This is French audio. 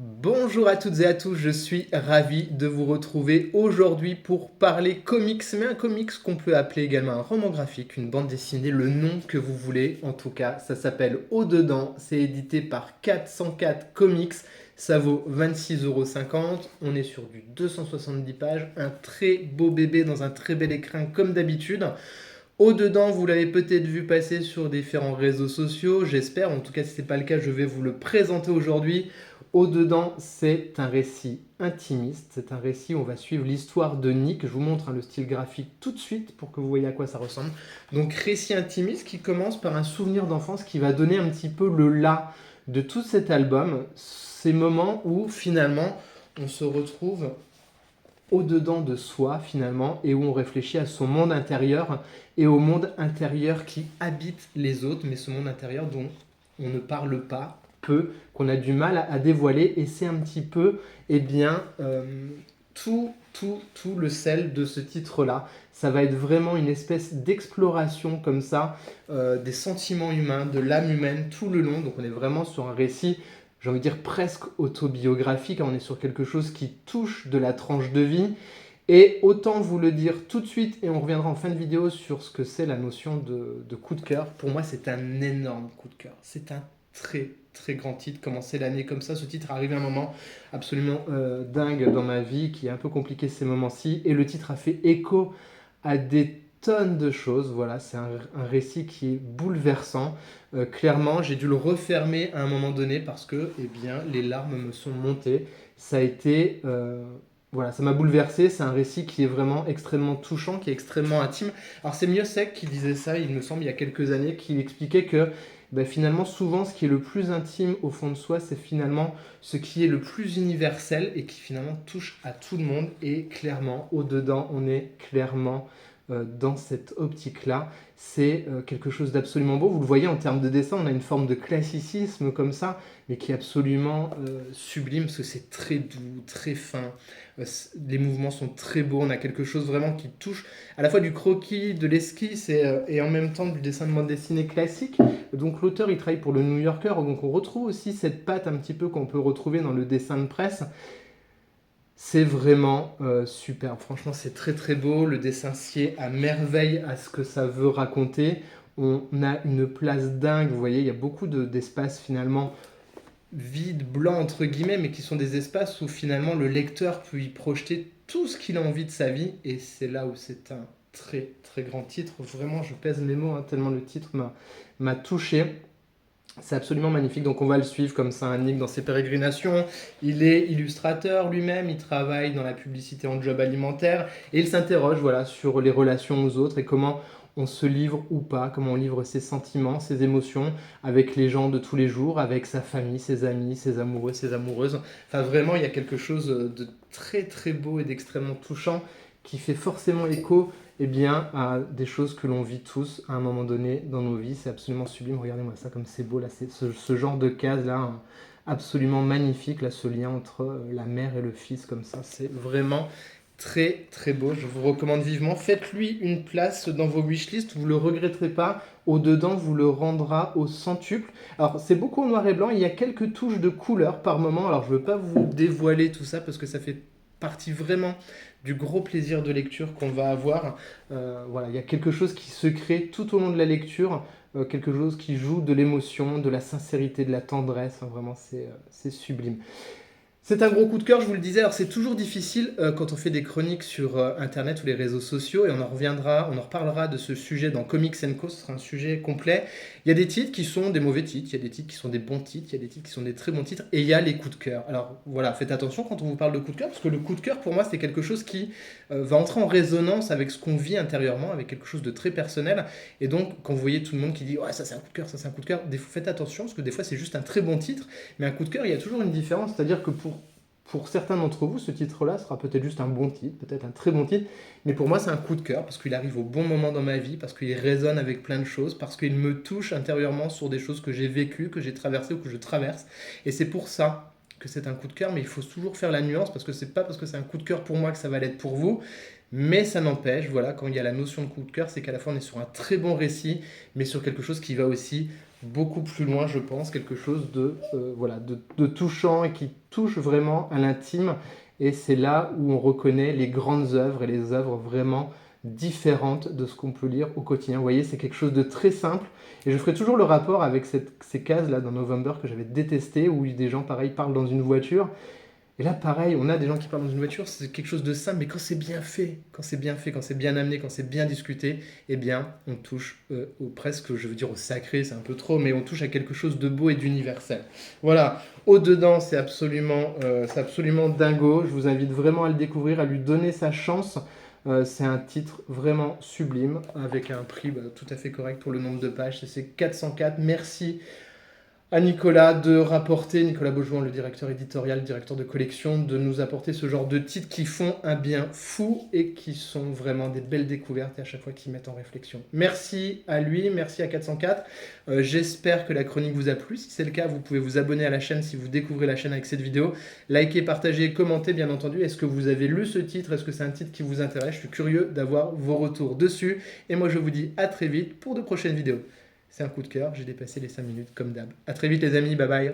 Bonjour à toutes et à tous, je suis ravi de vous retrouver aujourd'hui pour parler comics, mais un comics qu'on peut appeler également un roman graphique, une bande dessinée, le nom que vous voulez. En tout cas, ça s'appelle Au-dedans, c'est édité par 404 Comics, ça vaut 26,50 €, on est sur du 270 pages, un très beau bébé dans un très bel écrin comme d'habitude. Au-dedans, vous l'avez peut-être vu passer sur différents réseaux sociaux, j'espère. En tout cas, si ce n'est pas le cas, je vais vous le présenter aujourd'hui. Au-dedans, c'est un récit intimiste. C'est un récit où on va suivre l'histoire de Nick. Je vous montre le style graphique tout de suite pour que vous voyez à quoi ça ressemble. Donc, récit intimiste qui commence par un souvenir d'enfance qui va donner un petit peu le là de tout cet album. Ces moments où finalement on se retrouve au-dedans de soi finalement et où on réfléchit à son monde intérieur et au monde intérieur qui habite les autres, mais ce monde intérieur dont on ne parle pas, peu, qu'on a du mal à dévoiler, et c'est un petit peu tout le sel de ce titre-là. Ça va être vraiment une espèce d'exploration comme ça, des sentiments humains, de l'âme humaine tout le long, donc on est vraiment sur un récit, j'ai envie de dire presque autobiographique, on est sur quelque chose qui touche de la tranche de vie, et autant vous le dire tout de suite, et on reviendra en fin de vidéo sur ce que c'est la notion de coup de cœur. Pour moi, c'est un énorme coup de cœur. C'est un très très grand titre. Commencer l'année comme ça, ce titre arrive à un moment absolument dingue dans ma vie, qui est un peu compliqué ces moments-ci, et le titre a fait écho à des tonnes de choses. Voilà, c'est un récit qui est bouleversant. Clairement, j'ai dû le refermer à un moment donné parce que les larmes me sont montées. Ça a été voilà, ça m'a bouleversé. C'est un récit qui est vraiment extrêmement touchant, qui est extrêmement intime. Alors c'est Miossec qui disait ça, il me semble, il y a quelques années, qui expliquait que finalement, souvent, ce qui est le plus intime au fond de soi, c'est finalement ce qui est le plus universel et qui finalement touche à tout le monde. Et clairement, au-dedans, on est clairement dans cette optique-là. C'est quelque chose d'absolument beau. Vous le voyez en termes de dessin, on a une forme de classicisme comme ça, mais qui est absolument sublime, parce que c'est très doux, très fin. Les mouvements sont très beaux, on a quelque chose vraiment qui touche à la fois du croquis, de l'esquisse et en même temps du dessin de bande dessinée classique. Donc l'auteur, il travaille pour le New Yorker, donc on retrouve aussi cette patte un petit peu qu'on peut retrouver dans le dessin de presse. C'est vraiment superbe, franchement c'est très très beau, le dessin sied à merveille à ce que ça veut raconter. On a une place dingue, vous voyez, il y a beaucoup d'espaces finalement vides, blancs entre guillemets, mais qui sont des espaces où finalement le lecteur peut y projeter tout ce qu'il a envie de sa vie, et c'est là où c'est un très très grand titre. Vraiment, je pèse mes mots, hein, tellement le titre m'a touché. C'est absolument magnifique, donc on va le suivre comme ça, Nick, dans ses pérégrinations. Il est illustrateur lui-même, il travaille dans la publicité en job alimentaire, et il s'interroge voilà, sur les relations aux autres et comment on se livre ou pas, comment on livre ses sentiments, ses émotions avec les gens de tous les jours, avec sa famille, ses amis, ses amoureux, ses amoureuses. Enfin vraiment, il y a quelque chose de très très beau et d'extrêmement touchant qui fait forcément écho à des choses que l'on vit tous à un moment donné dans nos vies. C'est absolument sublime. Regardez-moi ça comme c'est beau. Là, c'est ce genre de case là, hein, absolument magnifique. Là, ce lien entre la mère et le fils comme ça, c'est vraiment très très beau. Je vous recommande vivement. Faites-lui une place dans vos wishlists. Vous ne le regretterez pas. Au-dedans, vous le rendra au centuple. Alors, c'est beaucoup en noir et blanc. Il y a quelques touches de couleur par moment. Alors, je ne veux pas vous dévoiler tout ça parce que ça fait partie vraiment du gros plaisir de lecture qu'on va avoir. Voilà, il y a quelque chose qui se crée tout au long de la lecture, quelque chose qui joue de l'émotion, de la sincérité, de la tendresse. Hein, vraiment, c'est sublime. C'est un gros coup de cœur, je vous le disais. Alors, c'est toujours difficile quand on fait des chroniques sur Internet ou les réseaux sociaux, et on en reviendra, on en reparlera de ce sujet dans Comics Co. Ce sera un sujet complet. Il y a des titres qui sont des mauvais titres, il y a des titres qui sont des bons titres, il y a des titres qui sont des très bons titres, et il y a les coups de cœur. Alors, voilà, faites attention quand on vous parle de coup de cœur, parce que le coup de cœur, pour moi, c'est quelque chose qui va entrer en résonance avec ce qu'on vit intérieurement, avec quelque chose de très personnel. Et donc, quand vous voyez tout le monde qui dit « Ouais, ça c'est un coup de cœur, ça c'est un coup de cœur », faites attention, parce que des fois, c'est juste un très bon titre, mais un coup de cœur, il y a toujours une différence, c'est-à-dire que pour certains d'entre vous, ce titre-là sera peut-être juste un bon titre, peut-être un très bon titre, mais pour moi c'est un coup de cœur, parce qu'il arrive au bon moment dans ma vie, parce qu'il résonne avec plein de choses, parce qu'il me touche intérieurement sur des choses que j'ai vécues, que j'ai traversées ou que je traverse, et c'est pour ça que c'est un coup de cœur, mais il faut toujours faire la nuance, parce que c'est pas parce que c'est un coup de cœur pour moi que ça va l'être pour vous, mais ça n'empêche, voilà, quand il y a la notion de coup de cœur, c'est qu'à la fois on est sur un très bon récit, mais sur quelque chose qui va aussi beaucoup plus loin, je pense, quelque chose de, voilà, de touchant et qui touche vraiment à l'intime. Et c'est là où on reconnaît les grandes œuvres et les œuvres vraiment différentes de ce qu'on peut lire au quotidien. Vous voyez, c'est quelque chose de très simple. Et je ferai toujours le rapport avec ces cases-là dans November que j'avais détesté, où des gens, pareil, parlent dans une voiture. Et là, pareil, on a des gens qui parlent dans une voiture, c'est quelque chose de simple, mais quand c'est bien fait, quand c'est bien fait, quand c'est bien amené, quand c'est bien discuté, eh bien, on touche au presque, je veux dire au sacré, c'est un peu trop, mais on touche à quelque chose de beau et d'universel. Voilà, au-dedans, c'est absolument dingo. Je vous invite vraiment à le découvrir, à lui donner sa chance. C'est un titre vraiment sublime, avec un prix tout à fait correct pour le nombre de pages. C'est 404. Merci à Nicolas de rapporter, Nicolas Beaujouan, le directeur éditorial, directeur de collection, de nous apporter ce genre de titres qui font un bien fou et qui sont vraiment des belles découvertes et à chaque fois qui mettent en réflexion. Merci à lui, merci à 404. J'espère que la chronique vous a plu. Si c'est le cas, vous pouvez vous abonner à la chaîne si vous découvrez la chaîne avec cette vidéo. Likez, partagez, commentez bien entendu. Est-ce que vous avez lu ce titre? Est-ce que c'est un titre qui vous intéresse? Je suis curieux d'avoir vos retours dessus. Et moi je vous dis à très vite pour de prochaines vidéos. C'est un coup de cœur, j'ai dépassé les 5 minutes comme d'hab. A très vite les amis, bye bye.